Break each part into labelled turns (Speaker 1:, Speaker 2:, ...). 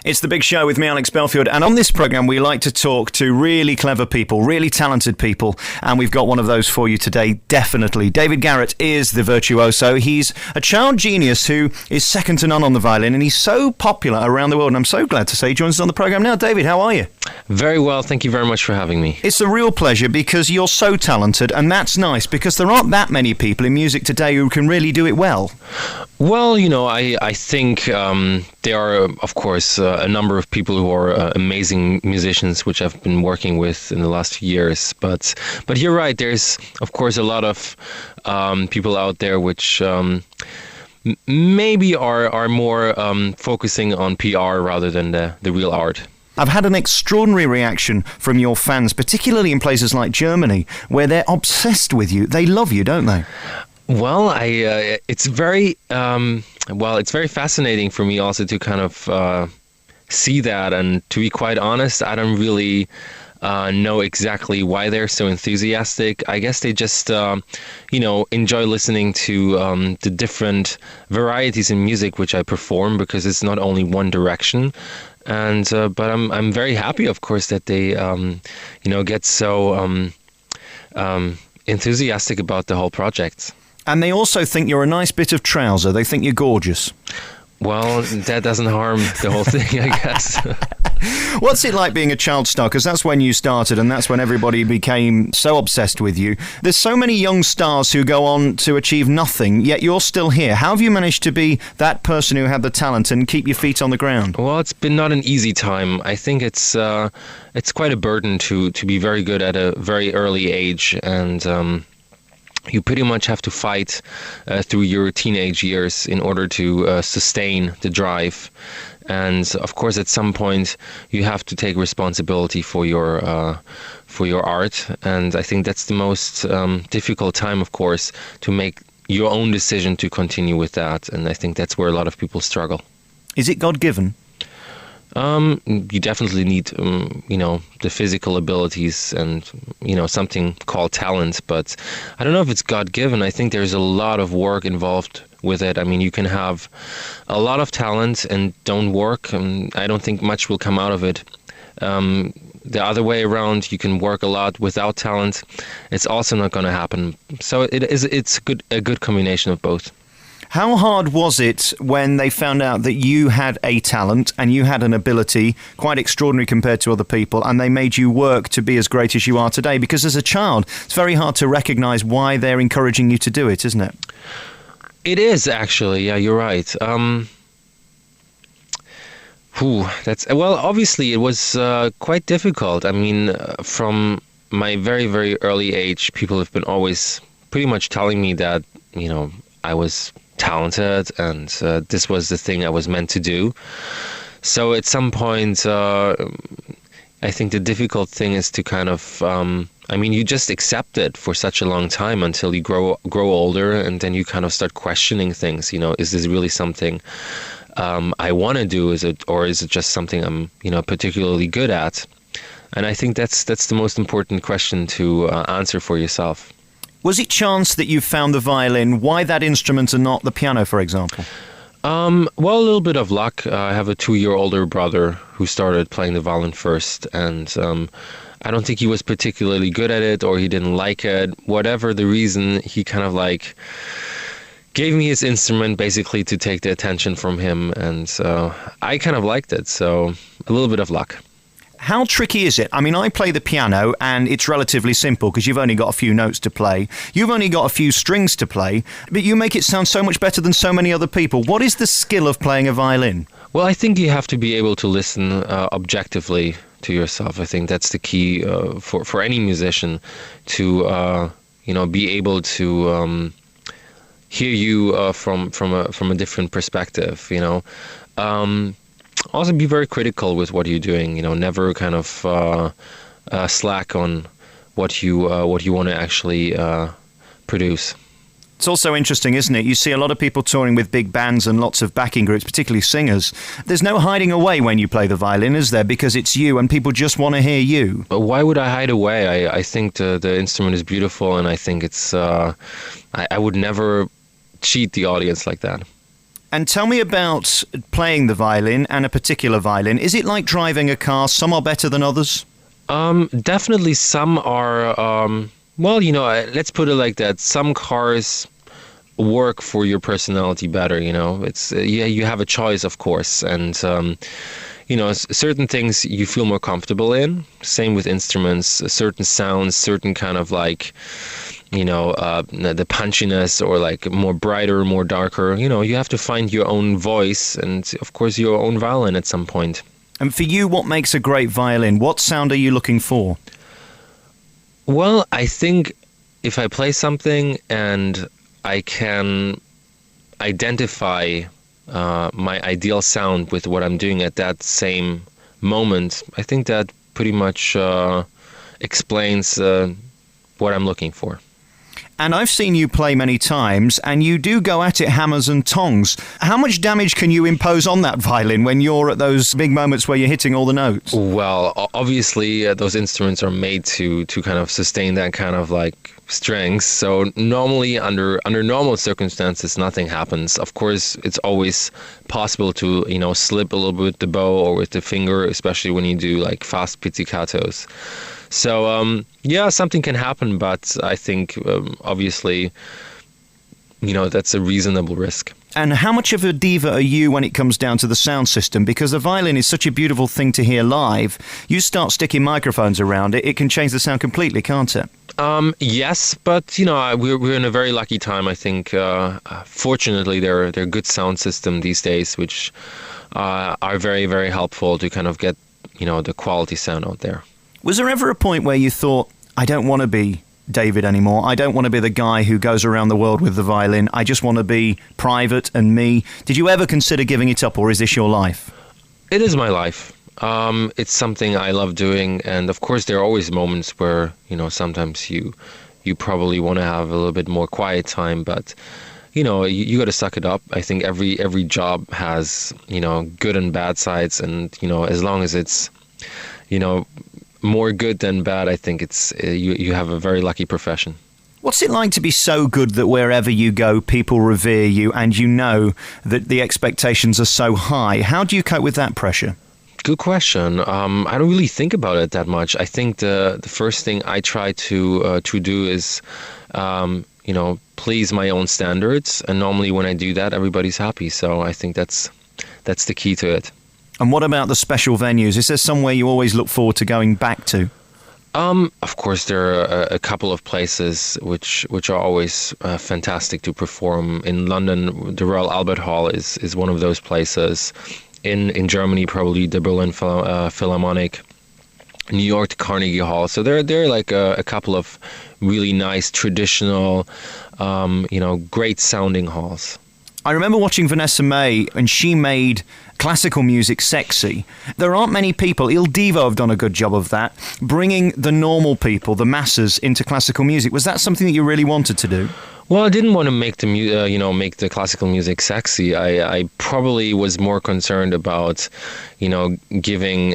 Speaker 1: It's The Big Show with me, Alex Belfield, and on this programme we like to talk to really clever people, really talented people, and we've got one of those for you today, definitely. David Garrett is the virtuoso. He's a child genius who is second to none on the violin, and he's so popular around the world, and I'm so glad to say he joins us on the programme now. David, how are you?
Speaker 2: Very well, thank you very much for having me.
Speaker 1: It's a real pleasure because you're so talented, and that's nice because there aren't that many people in music today who can really do it well.
Speaker 2: Well, I think there are, of course, a number of people who are amazing musicians, which I've been working with in the last few years. But you're right. There's, of course, a lot of people out there which maybe are more focusing on PR rather than the real art.
Speaker 1: I've had an extraordinary reaction from your fans, particularly in places like Germany, where they're obsessed with you. They love you, don't they?
Speaker 2: Well, it's very fascinating for me also to kind of see that, and to be quite honest, I don't really know exactly why they're so enthusiastic. I guess they just enjoy listening to the different varieties in music which I perform, because it's not only one direction. And but I'm very happy, of course, that they get so enthusiastic about the whole project.
Speaker 1: And they also think you're a nice bit of trouser. They think you're gorgeous.
Speaker 2: Well, that doesn't harm the whole thing, I guess.
Speaker 1: What's it like being a child star? Because that's when you started, and that's when everybody became so obsessed with you. There's so many young stars who go on to achieve nothing, yet you're still here. How have you managed to be that person who had the talent and keep your feet on the ground?
Speaker 2: Well, it's been not an easy time. I think it's quite a burden to be very good at a very early age, and you pretty much have to fight through your teenage years in order to sustain the drive. And of course, at some point, you have to take responsibility for your art. And I think that's the most difficult time, of course, to make your own decision to continue with that. And I think that's where a lot of people struggle.
Speaker 1: Is it God-given?
Speaker 2: You definitely need, the physical abilities and, something called talent. But I don't know if it's God-given. I think there's a lot of work involved with it. I mean, you can have a lot of talent and don't work, and I don't think much will come out of it. The other way around, you can work a lot without talent. It's also not going to happen. So it's a good combination of both.
Speaker 1: How hard was it when they found out that you had a talent and you had an ability quite extraordinary compared to other people, and they made you work to be as great as you are today? Because as a child, it's very hard to recognise why they're encouraging you to do it, isn't it?
Speaker 2: It is, actually. Yeah, you're right. Obviously it was quite difficult. I mean, from my very, very early age, people have been always pretty much telling me that, I was talented and this was the thing I was meant to do. So at some point, I think the difficult thing is to kind of, you just accept it for such a long time until you grow older, and then you kind of start questioning things. Is this really something I want to do? Is it just something I'm, particularly good at? And I think that's the most important question to answer for yourself.
Speaker 1: Was it chance that you found the violin? Why that instrument and not the piano, for example?
Speaker 2: Well, a little bit of luck. I have a 2-year older brother who started playing the violin first, and I don't think he was particularly good at it, or he didn't like it. Whatever the reason, he kind of gave me his instrument basically to take the attention from him, and I kind of liked it. So a little bit of luck.
Speaker 1: How tricky is it? I mean, I play the piano and it's relatively simple because you've only got a few notes to play. You've only got a few strings to play, but you make it sound so much better than so many other people. What is the skill of playing a violin?
Speaker 2: Well, I think you have to be able to listen objectively to yourself. I think that's the key for any musician to, be able to hear you from a different perspective, Also be very critical with what you're doing, never kind of slack on what you want to actually produce.
Speaker 1: It's also interesting, isn't it? You see a lot of people touring with big bands and lots of backing groups, particularly singers. There's no hiding away when you play the violin, is there? Because it's you and people just want to hear you.
Speaker 2: But why would I hide away? I think the instrument is beautiful, and I think it's I would never cheat the audience like that.
Speaker 1: And tell me about playing the violin, and a particular violin. Is it like driving a car? Some are better than others?
Speaker 2: Definitely some are, let's put it like that. Some cars work for your personality better, It's you have a choice, of course, and certain things you feel more comfortable in. Same with instruments, certain sounds, certain kind of like, the punchiness, or like more brighter, more darker. You have to find your own voice and, of course, your own violin at some point.
Speaker 1: And for you, what makes a great violin? What sound are you looking for?
Speaker 2: Well, I think if I play something and I can identify my ideal sound with what I'm doing at that same moment, I think that pretty much explains what I'm looking for.
Speaker 1: And I've seen you play many times, and you do go at it hammers and tongs. How much damage can you impose on that violin when you're at those big moments where you're hitting all the notes?
Speaker 2: Well, obviously, those instruments are made to kind of sustain that kind of like strength. So normally, under normal circumstances, nothing happens. Of course, it's always possible to slip a little bit with the bow or with the finger, especially when you do like fast pizzicatos. So, something can happen, but I think, obviously, that's a reasonable risk.
Speaker 1: And how much of a diva are you when it comes down to the sound system? Because the violin is such a beautiful thing to hear live. You start sticking microphones around it, it can change the sound completely, can't it?
Speaker 2: Yes, but, we're in a very lucky time, I think. Fortunately, there are good sound system these days, which are very, very helpful to kind of get, the quality sound out there.
Speaker 1: Was there ever a point where you thought, I don't want to be David anymore. I don't want to be the guy who goes around the world with the violin. I just want to be private and me. Did you ever consider giving it up, or is this your life?
Speaker 2: It is my life. It's something I love doing. And of course, there are always moments where, sometimes you probably want to have a little bit more quiet time. But, you got to suck it up. I think every job has, good and bad sides. And, as long as it's, more good than bad, I think it's you have a very lucky profession.
Speaker 1: What's it like to be so good that wherever you go, people revere you, and you know that the expectations are so high? How do you cope with that pressure?
Speaker 2: Good question. I don't really think about it that much. I think the first thing I try to do is, please my own standards, and normally when I do that, everybody's happy. So I think that's the key to it.
Speaker 1: And what about the special venues? Is there somewhere you always look forward to going back to?
Speaker 2: Of course, there are a couple of places which are always fantastic to perform. In London, the Royal Albert Hall is one of those places. In Germany, probably the Berlin Philharmonic. New York, the Carnegie Hall. So there are like a couple of really nice, traditional, great sounding halls.
Speaker 1: I remember watching Vanessa May, and she made classical music sexy. There aren't many people, Il Divo have done a good job of that, bringing the normal people, the masses, into classical music. Was that something that you really wanted to do?
Speaker 2: Well, I didn't want to make make the classical music sexy. I probably was more concerned about, introducing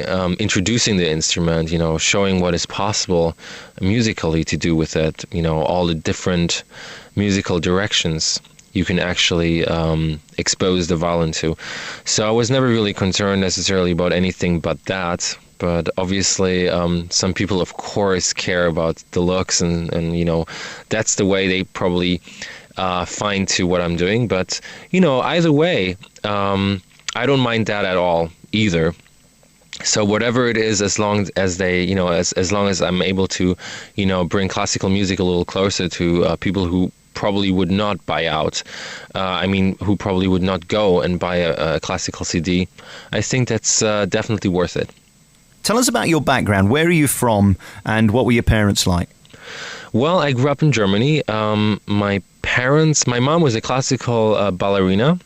Speaker 2: the instrument, showing what is possible musically to do with it, all the different musical directions you can actually expose the violin to. So I was never really concerned necessarily about anything but that. But obviously, some people, of course, care about the looks, and that's the way they probably find to what I'm doing. But, either way, I don't mind that at all either. So whatever it is, as long as they, as long as I'm able to, bring classical music a little closer to people who probably would not buy out, who probably would not go and buy a classical CD, I think that's definitely worth it.
Speaker 1: Tell us about your background. Where are you from, and what were your parents like?
Speaker 2: Well, I grew up in Germany. My mom was a classical ballerina.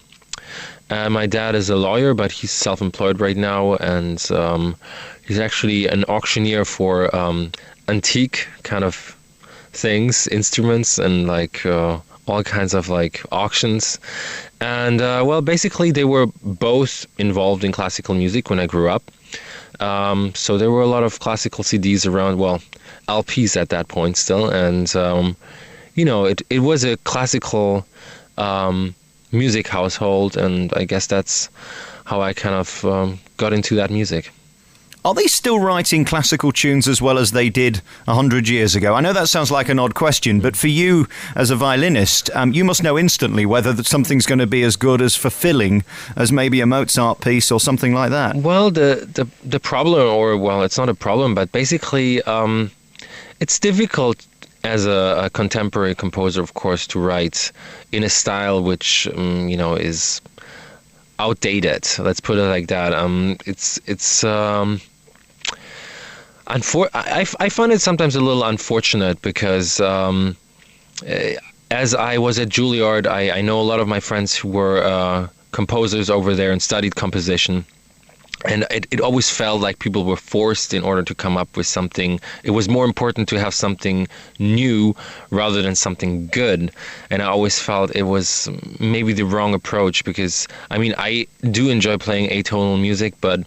Speaker 2: My dad is a lawyer, but he's self-employed right now, and he's actually an auctioneer for antique kind of things, instruments, and like all kinds of like auctions. And basically they were both involved in classical music when I grew up. So there were a lot of classical CDs around, LPs at that point still, and it was a classical music household, and I guess that's how I kind of got into that music.
Speaker 1: Are they still writing classical tunes as well as they did 100 years ago? I know that sounds like an odd question, but for you as a violinist, you must know instantly whether that something's going to be as good, as fulfilling as maybe a Mozart piece or something like that.
Speaker 2: Well, the problem, or well, it's not a problem, but basically it's difficult as a contemporary composer, of course, to write in a style which is outdated. Let's put it like that. I find it sometimes a little unfortunate because as I was at Juilliard, I know a lot of my friends who were composers over there and studied composition. And it always felt like people were forced in order to come up with something. It was more important to have something new rather than something good. And I always felt it was maybe the wrong approach because, I mean, I do enjoy playing atonal music, but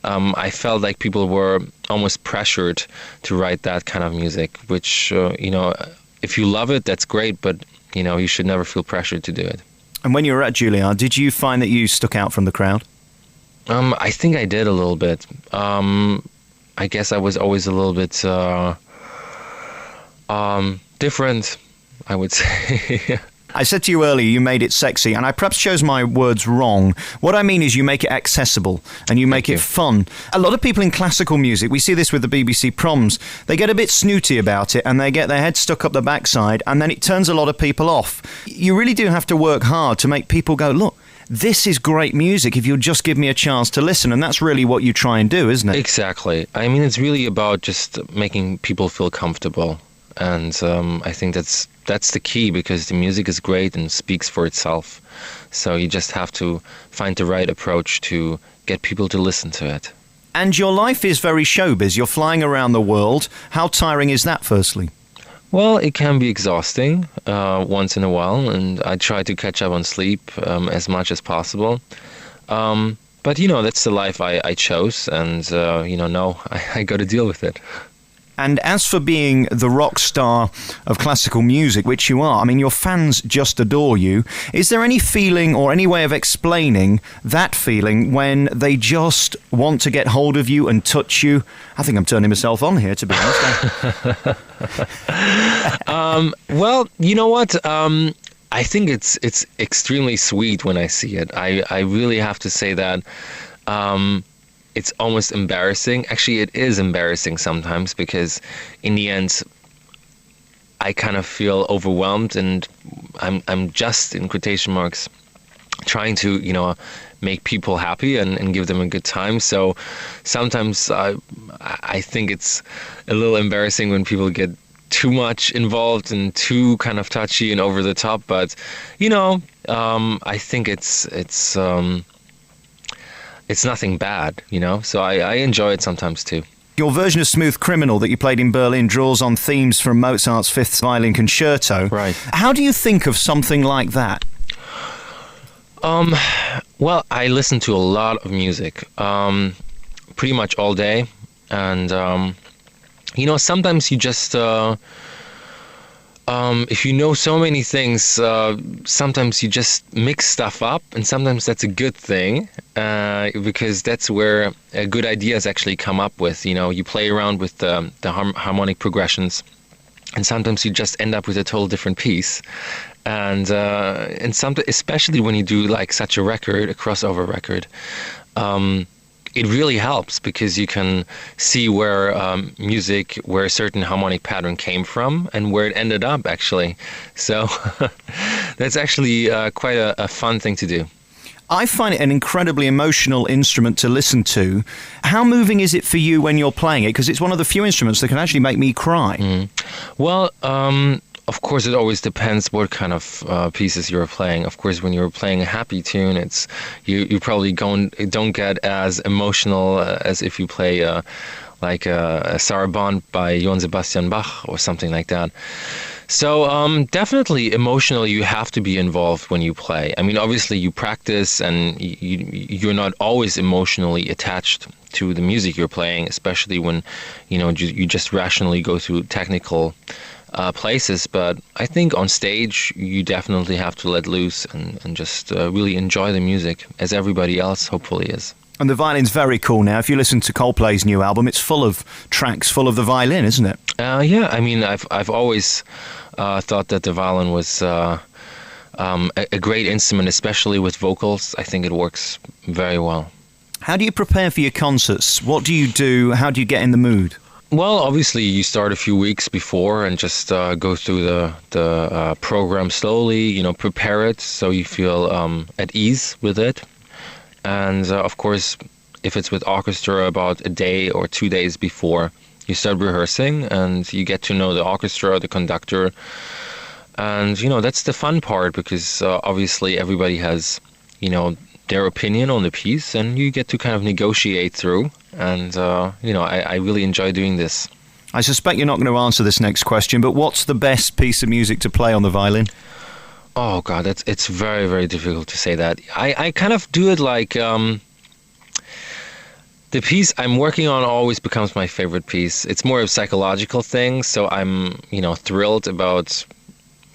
Speaker 2: I felt like people were almost pressured to write that kind of music, which, if you love it, that's great, but, you should never feel pressured to do it.
Speaker 1: And when you were at Juilliard, did you find that you stuck out from the crowd?
Speaker 2: I think I did a little bit. I guess I was always a little bit different, I would say.
Speaker 1: I said to you earlier, you made it sexy, and I perhaps chose my words wrong. What I mean is you make it accessible, and you make it fun. A lot of people in classical music, we see this with the BBC Proms, they get a bit snooty about it, and they get their head stuck up the backside, and then it turns a lot of people off. You really do have to work hard to make people go, look, this is great music if you'll just give me a chance to listen. And that's really what you try and do, isn't it?
Speaker 2: Exactly. I mean, it's really about just making people feel comfortable. And I think that's the key, because the music is great and speaks for itself. So you just have to find the right approach to get people to listen to it.
Speaker 1: And your life is very showbiz. You're flying around the world. How tiring is that, firstly?
Speaker 2: Well, it can be exhausting once in a while, and I try to catch up on sleep as much as possible. But, that's the life I chose, and, now I got to deal with it.
Speaker 1: And as for being the rock star of classical music, which you are, I mean, your fans just adore you. Is there any feeling or any way of explaining that feeling when they just want to get hold of you and touch you? I think I'm turning myself on here, to be honest.
Speaker 2: Well, you know what? I think it's extremely sweet when I see it. I really have to say that it's almost embarrassing. Actually, it is embarrassing sometimes, because in the end, I kind of feel overwhelmed, and I'm just, in quotation marks, trying to, make people happy and give them a good time. So sometimes I think it's a little embarrassing when people get too much involved and too kind of touchy and over the top. But, I think it's nothing bad, so I enjoy it sometimes too.
Speaker 1: Your version of Smooth Criminal that you played in Berlin draws on themes from Mozart's Fifth Violin Concerto.
Speaker 2: Right.
Speaker 1: How do you think of something like that?
Speaker 2: Well, I listen to a lot of music, pretty much all day. And, sometimes you just... if you know so many things, sometimes you just mix stuff up, and sometimes that's a good thing, because that's where good ideas actually come up with. You play around with the harmonic progressions, and sometimes you just end up with a total different piece. And especially when you do like such a record, a crossover record, it really helps, because you can see where where a certain harmonic pattern came from and where it ended up, actually. So that's actually quite a fun thing to do.
Speaker 1: I find it an incredibly emotional instrument to listen to. How moving is it for you when you're playing it? Because it's one of the few instruments that can actually make me cry.
Speaker 2: Well, of course, it always depends what kind of pieces you're playing. Of course, when you're playing a happy tune, it's you probably don't get as emotional as if you play like a Sarabande by Johann Sebastian Bach or something like that. So definitely emotionally, you have to be involved when you play. I mean, obviously, you practice, and you're not always emotionally attached to the music you're playing, especially when you just rationally go through technical places. But I think on stage, you definitely have to let loose and just really enjoy the music, as everybody else hopefully is.
Speaker 1: And the violin's very cool now. If you listen to Coldplay's new album, it's full of tracks full of the violin, isn't it?
Speaker 2: Yeah, I mean, I've always thought that the violin was a great instrument, especially with vocals. I think it works very well.
Speaker 1: How do you prepare for your concerts? What do you do? How do you get in the mood?
Speaker 2: Well, obviously, you start a few weeks before and just go through the program slowly, prepare it so you feel at ease with it. And of course, if it's with orchestra, about a day or 2 days before, you start rehearsing and you get to know the orchestra, the conductor. And, that's the fun part, because obviously everybody has, their opinion on the piece, and you get to kind of negotiate through. And, I really enjoy doing this.
Speaker 1: I suspect you're not going to answer this next question, but what's the best piece of music to play on the violin?
Speaker 2: Oh, God, it's very, very difficult to say that. I kind of do it like the piece I'm working on always becomes my favorite piece. It's more of a psychological thing, so I'm, thrilled about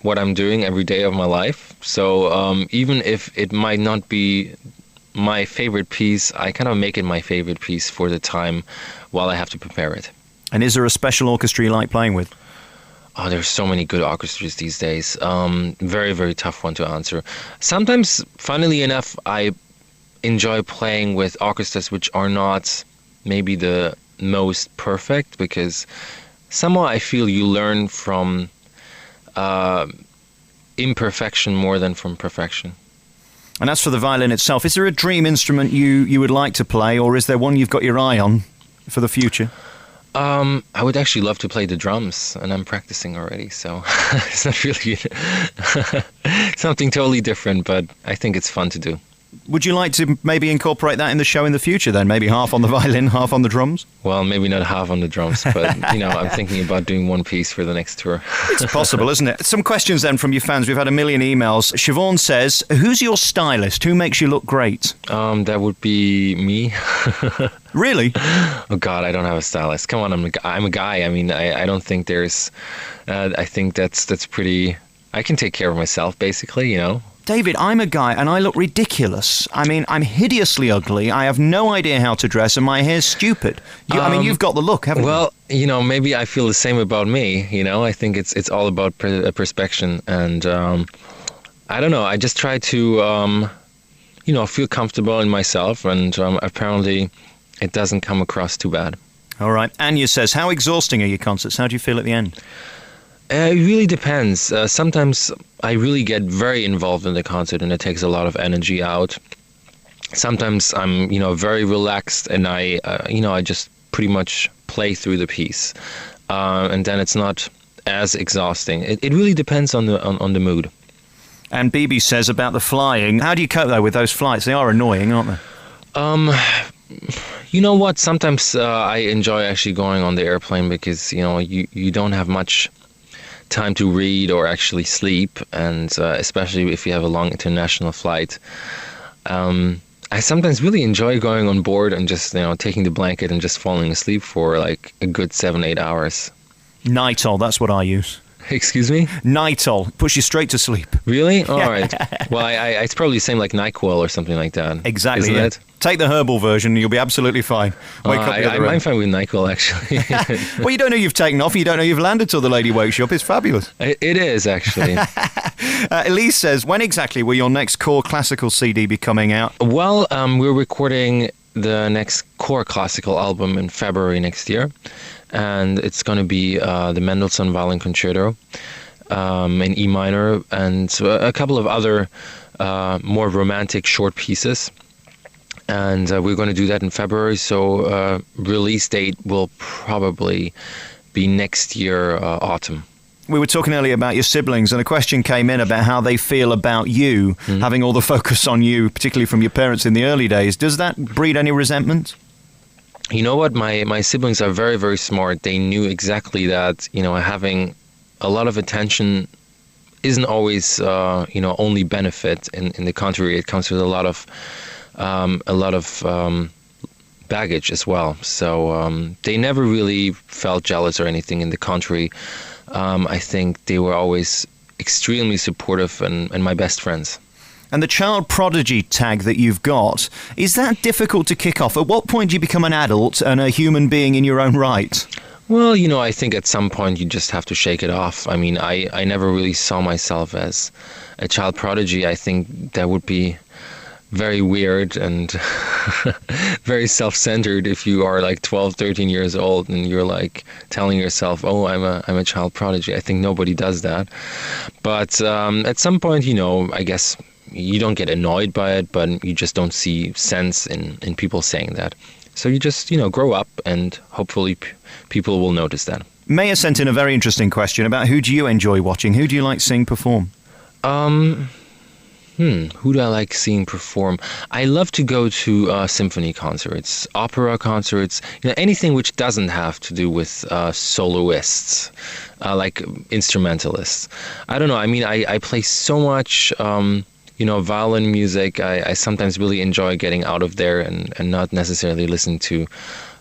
Speaker 2: what I'm doing every day of my life. So even if it might not be my favorite piece, I kind of make it my favorite piece for the time while I have to prepare it.
Speaker 1: And is there a special orchestra you like playing with?
Speaker 2: Oh, there's so many good orchestras these days. Very, very tough one to answer. Sometimes, funnily enough, I enjoy playing with orchestras which are not maybe the most perfect, because somehow I feel you learn from imperfection more than from perfection.
Speaker 1: And as for the violin itself, is there a dream instrument you would like to play, or is there one you've got your eye on for the future?
Speaker 2: I would actually love to play the drums, and I'm practicing already, so it's not really something totally different, but I think it's fun to do.
Speaker 1: Would you like to maybe incorporate that in the show in the future then? Maybe half on the violin, half on the drums?
Speaker 2: Well, maybe not half on the drums, but, I'm thinking about doing one piece for the next tour.
Speaker 1: It's possible, isn't it? Some questions then from your fans. We've had 1 million emails. Siobhan says, who's your stylist? Who makes you look great?
Speaker 2: That would be me.
Speaker 1: Really?
Speaker 2: Oh, God, I don't have a stylist. Come on, I'm a guy. I mean, I don't think there's... I think that's pretty... I can take care of myself, basically,
Speaker 1: David, I'm a guy and I look ridiculous. I mean, I'm hideously ugly. I have no idea how to dress and my hair's stupid. You've got the look, haven't you?
Speaker 2: Well, maybe I feel the same about me. I think it's all about perspection. And I don't know. I just try to, feel comfortable in myself. And apparently it doesn't come across too bad.
Speaker 1: All right. Anya says, how exhausting are your concerts? How do you feel at the end?
Speaker 2: It really depends. Sometimes I really get very involved in the concert and it takes a lot of energy out. Sometimes I'm, very relaxed and I just pretty much play through the piece. And then it's not as exhausting. It really depends on the mood.
Speaker 1: And BB says about the flying, how do you cope though with those flights? They are annoying, aren't they?
Speaker 2: You know what? Sometimes I enjoy actually going on the airplane because, you don't have much time to read or actually sleep, and especially if you have a long international flight. I sometimes really enjoy going on board and just taking the blanket and just falling asleep for like a good 7-8 hours.
Speaker 1: Nitol, that's what I use.
Speaker 2: Excuse me?
Speaker 1: Nitol, puts you straight to sleep.
Speaker 2: Really? All right. Well, it's probably the same like NyQuil or something like that.
Speaker 1: Exactly.
Speaker 2: Isn't it?
Speaker 1: Take the herbal version and you'll be absolutely fine. Wake up the other
Speaker 2: I'm
Speaker 1: end.
Speaker 2: fine with NyQuil, actually.
Speaker 1: Well, you don't know you've taken off and you don't know you've landed till the lady wakes you up. It's fabulous.
Speaker 2: It is, actually.
Speaker 1: Elise says, when exactly will your next core classical CD be coming out?
Speaker 2: Well, we're recording the next core classical album in February next year. And it's going to be the Mendelssohn Violin Concerto in E minor and a couple of other more romantic short pieces. And we're going to do that in February, so release date will probably be next year, autumn.
Speaker 1: We were talking earlier about your siblings, and a question came in about how they feel about you, having all the focus on you, particularly from your parents in the early days. Does that breed any resentment?
Speaker 2: You know what? My siblings are very, very smart. They knew exactly that, having a lot of attention isn't always, only benefit. In the contrary, it comes with a lot of baggage as well. So they never really felt jealous or anything. In the contrary, I think they were always extremely supportive and my best friends.
Speaker 1: And the child prodigy tag that you've got, is that difficult to kick off? At what point do you become an adult and a human being in your own right?
Speaker 2: Well, I think at some point you just have to shake it off. I mean, I never really saw myself as a child prodigy. I think that would be very weird and very self-centered if you are like 12, 13 years old and you're like telling yourself, oh, I'm a child prodigy. I think nobody does that. But at some point, I guess you don't get annoyed by it, but you just don't see sense in people saying that. So you just, grow up and hopefully people will notice that.
Speaker 1: Maya sent in a very interesting question about who do you enjoy watching? Who do you like seeing perform?
Speaker 2: Who do I like seeing perform? I love to go to symphony concerts, opera concerts, anything which doesn't have to do with soloists, like instrumentalists. I don't know. I mean, I play so much violin music. I sometimes really enjoy getting out of there and not necessarily listen to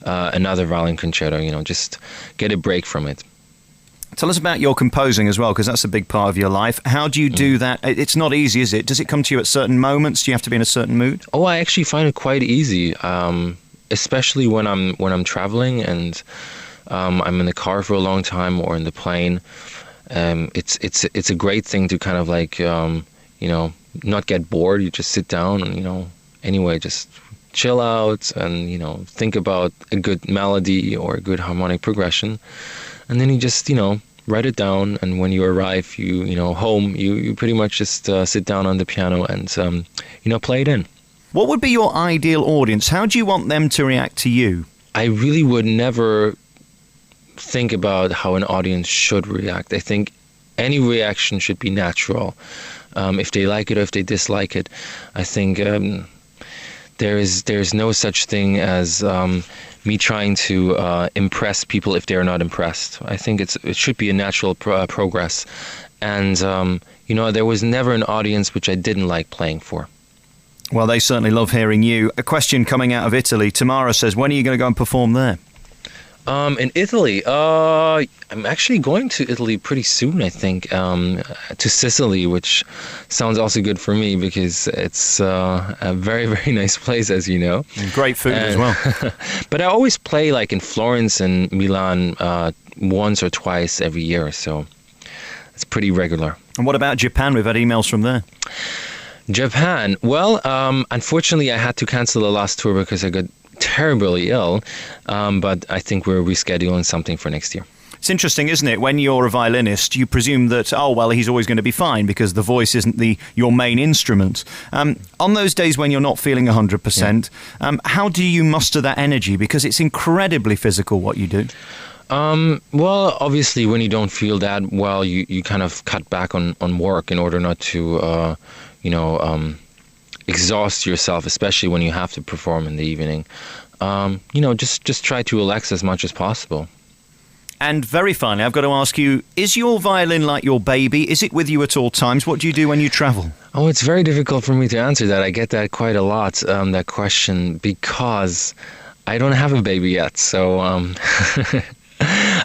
Speaker 2: another violin concerto, just get a break from it.
Speaker 1: Tell us about your composing as well, because that's a big part of your life. How do you do that? It's not easy, is it? Does it come to you at certain moments? Do you have to be in a certain mood?
Speaker 2: Oh, I actually find it quite easy, especially when I'm traveling and I'm in the car for a long time or in the plane. It's a great thing to kind of like not get bored. You just sit down and anyway just chill out and think about a good melody or a good harmonic progression. And then you just, write it down. And when you arrive, home, you pretty much just sit down on the piano and, play it in.
Speaker 1: What would be your ideal audience? How do you want them to react to you?
Speaker 2: I really would never think about how an audience should react. I think any reaction should be natural. If they like it or if they dislike it, I think there's no such thing as me trying to impress people if they're not impressed. I think it should be a natural progress. And, there was never an audience which I didn't like playing for.
Speaker 1: Well, they certainly love hearing you. A question coming out of Italy. Tamara says, when are you going to go and perform there?
Speaker 2: In Italy, I'm actually going to Italy pretty soon, I think, to Sicily, which sounds also good for me because it's a very, very nice place, as you know.
Speaker 1: And great food as well.
Speaker 2: But I always play like in Florence and Milan once or twice every year, so it's pretty regular.
Speaker 1: And what about Japan? We've had emails from there.
Speaker 2: Japan. Well, unfortunately, I had to cancel the last tour because I got terribly ill, but I think we're rescheduling something for next year.
Speaker 1: It's interesting, isn't it? When you're a violinist, you presume that, he's always going to be fine because the voice isn't your main instrument. On those days when you're not feeling 100%, how do you muster that energy? Because it's incredibly physical what you do.
Speaker 2: Well, obviously, when you don't feel that well, you kind of cut back on work in order not to, exhaust yourself, especially when you have to perform in the evening. Just try to relax as much as possible.
Speaker 1: And very finally, I've got to ask you, is your violin like your baby? Is it with you at all times? What do you do when you travel? Oh,
Speaker 2: it's very difficult for me to answer that. I get that quite a lot, that question, because I don't have a baby yet. So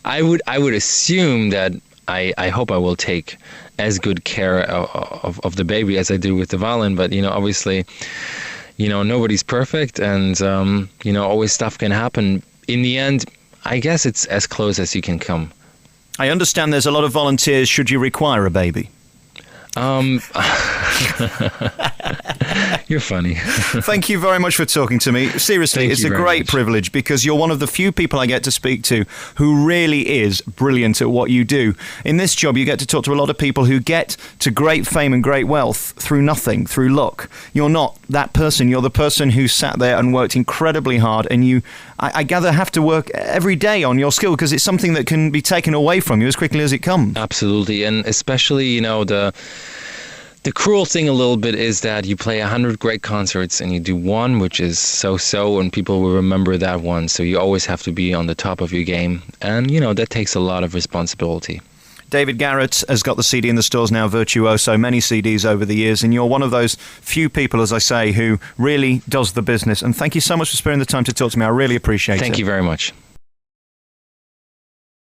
Speaker 2: I would assume that I hope I will take as good care of the baby as I do with the violin. But, obviously, nobody's perfect and, always stuff can happen. In the end, I guess it's as close as you can come.
Speaker 1: I understand there's a lot of volunteers should you require a baby.
Speaker 2: You're funny.
Speaker 1: Thank you very much for talking to me. Seriously, it's a great privilege because you're one of the few people I get to speak to who really is brilliant at what you do. In this job, you get to talk to a lot of people who get to great fame and great wealth through nothing, through luck. You're not that person. You're the person who sat there and worked incredibly hard, and you, I gather, have to work every day on your skill because it's something that can be taken away from you as quickly as it comes.
Speaker 2: Absolutely, and especially, the cruel thing a little bit is that you play 100 great concerts and you do one which is so-so, and people will remember that one. So you always have to be on the top of your game. And, that takes a lot of responsibility.
Speaker 1: David Garrett has got the CD in the stores now, Virtuoso, many CDs over the years, and you're one of those few people, as I say, who really does the business. And thank you so much for sparing the time to talk to me. I really appreciate it.
Speaker 2: Thank you very much.